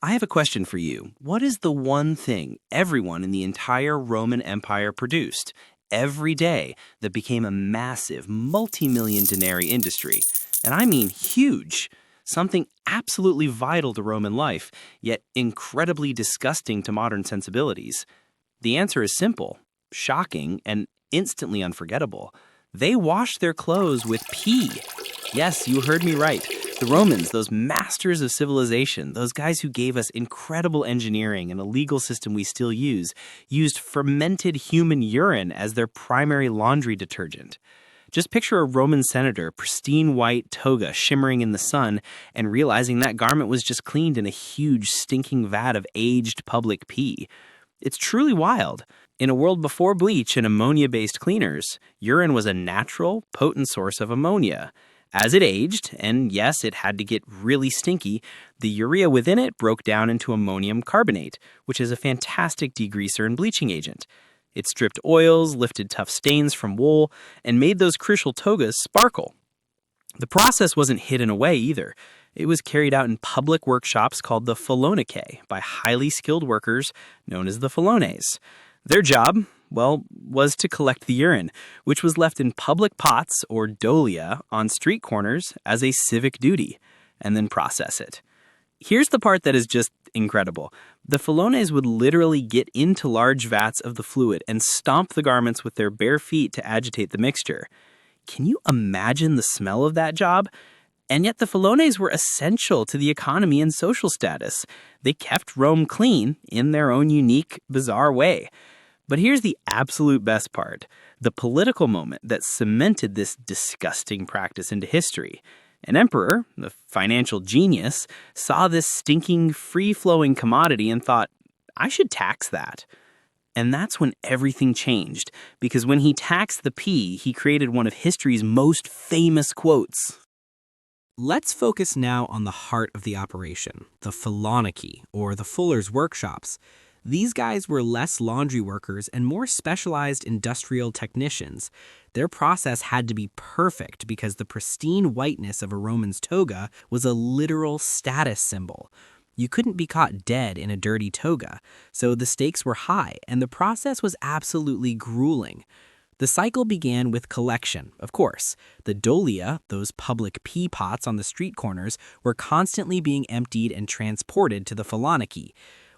I have a question for you. What is the one thing everyone in the entire Roman Empire produced every day that became a massive, multi-million denarii industry? And I mean huge. Something absolutely vital to Roman life, yet incredibly disgusting to modern sensibilities. The answer is simple, shocking, and instantly unforgettable. They washed their clothes with pee. Yes, you heard me right. The Romans, those masters of civilization, those guys who gave us incredible engineering and a legal system we still use, used fermented human urine as their primary laundry detergent. Just picture a Roman senator, pristine white toga shimmering in the sun, and realizing that garment was just cleaned in a huge stinking vat of aged public pee. It's truly wild. In a world before bleach and ammonia-based cleaners, urine was a natural, potent source of ammonia. As it aged, and yes, it had to get really stinky, the urea within it broke down into ammonium carbonate, which is a fantastic degreaser and bleaching agent. It stripped oils, lifted tough stains from wool, and made those crucial togas sparkle. The process wasn't hidden away either. It was carried out in public workshops called the Fullonicae by highly skilled workers known as the fullones. Their job, was to collect the urine, which was left in public pots or dolia on street corners as a civic duty, and then process it. Here's the part that is just incredible. The fullones would literally get into large vats of the fluid and stomp the garments with their bare feet to agitate the mixture. Can you imagine the smell of that job? And yet the fullones were essential to the economy and social status. They kept Rome clean in their own unique, bizarre way. But here's the absolute best part, the political moment that cemented this disgusting practice into history. An emperor, the financial genius, saw this stinking, free-flowing commodity and thought, I should tax that. And that's when everything changed, because when he taxed the pee, he created one of history's most famous quotes. Let's focus now on the heart of the operation, the Fullonicae, or the fuller's workshops. These guys were less laundry workers and more specialized industrial technicians. Their process had to be perfect because the pristine whiteness of a Roman's toga was a literal status symbol. You couldn't be caught dead in a dirty toga, so the stakes were high and the process was absolutely grueling. The cycle began with collection, of course. The dolia, those public pee pots on the street corners, were constantly being emptied and transported to the Fullonicae.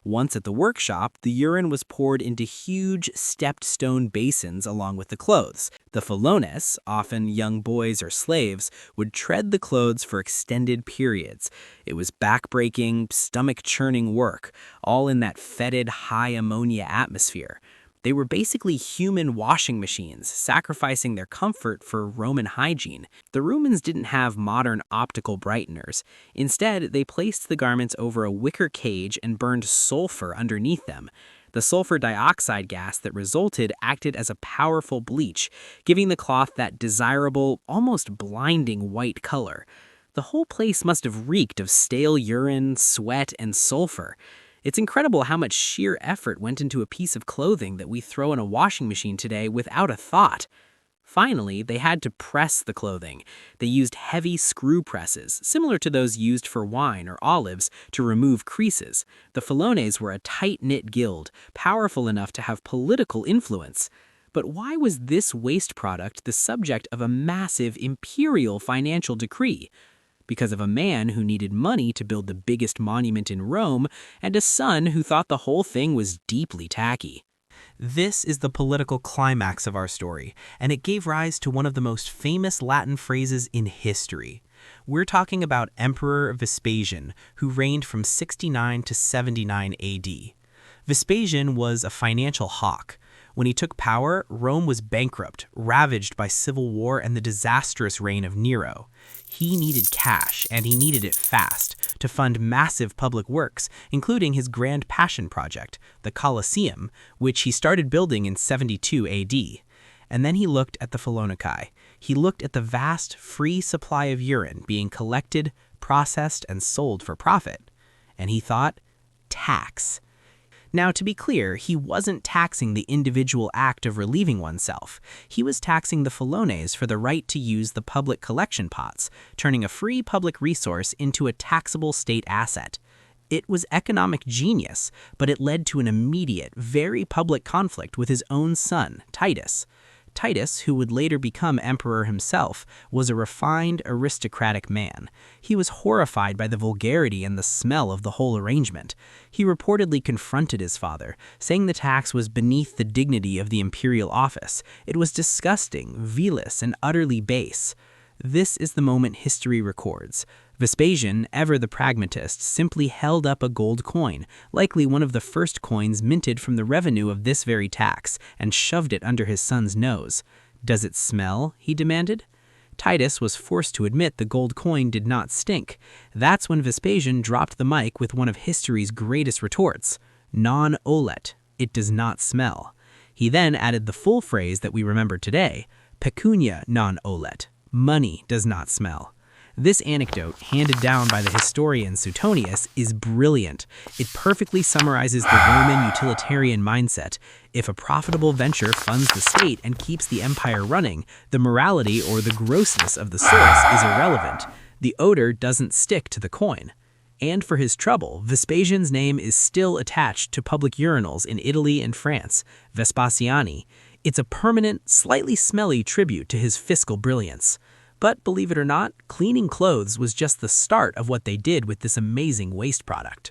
Once at the workshop, the urine was poured into huge stepped stone basins along with the clothes. The fullones, often young boys or slaves, would tread the clothes for extended periods. It was backbreaking, stomach-churning work, all in that fetid, high ammonia atmosphere. They were basically human washing machines, sacrificing their comfort for Roman hygiene. The Romans didn't have modern optical brighteners. Instead, they placed the garments over a wicker cage and burned sulfur underneath them. The sulfur dioxide gas that resulted acted as a powerful bleach, giving the cloth that desirable, almost blinding white color. The whole place must have reeked of stale urine, sweat, and sulfur. It's incredible how much sheer effort went into a piece of clothing that we throw in a washing machine today without a thought. Finally, they had to press the clothing. They used heavy screw presses, similar to those used for wine or olives, to remove creases. The fullones were a tight-knit guild, powerful enough to have political influence. But why was this waste product the subject of a massive imperial financial decree? Because of a man who needed money to build the biggest monument in Rome, and a son who thought the whole thing was deeply tacky. This is the political climax of our story, and it gave rise to one of the most famous Latin phrases in history. We're talking about Emperor Vespasian, who reigned from 69 to 79 AD. Vespasian was a financial hawk. When he took power, Rome was bankrupt, ravaged by civil war and the disastrous reign of Nero. He needed cash, and he needed it fast, to fund massive public works, including his grand passion project, the Colosseum, which he started building in 72 AD. And then he looked at the Fullonicae. He looked at the vast, free supply of urine being collected, processed, and sold for profit. And he thought, tax. Now, to be clear, he wasn't taxing the individual act of relieving oneself. He was taxing the fullones for the right to use the public collection pots, turning a free public resource into a taxable state asset. It was economic genius, but it led to an immediate, very public conflict with his own son, Titus. Titus, who would later become emperor himself, was a refined, aristocratic man. He was horrified by the vulgarity and the smell of the whole arrangement. He reportedly confronted his father, saying the tax was beneath the dignity of the imperial office. It was disgusting, vilous, and utterly base. This is the moment history records. Vespasian, ever the pragmatist, simply held up a gold coin, likely one of the first coins minted from the revenue of this very tax, and shoved it under his son's nose. "Does it smell?" he demanded. Titus was forced to admit the gold coin did not stink. That's when Vespasian dropped the mic with one of history's greatest retorts. "Non olet. It does not smell." He then added the full phrase that we remember today, pecunia non olet. Money does not smell. This anecdote, handed down by the historian Suetonius, is brilliant. It perfectly summarizes the Roman utilitarian mindset. If a profitable venture funds the state and keeps the empire running, the morality or the grossness of the source is irrelevant. The odor doesn't stick to the coin. And for his trouble, Vespasian's name is still attached to public urinals in Italy and France, Vespasiani. It's a permanent, slightly smelly tribute to his fiscal brilliance. But believe it or not, cleaning clothes was just the start of what they did with this amazing waste product.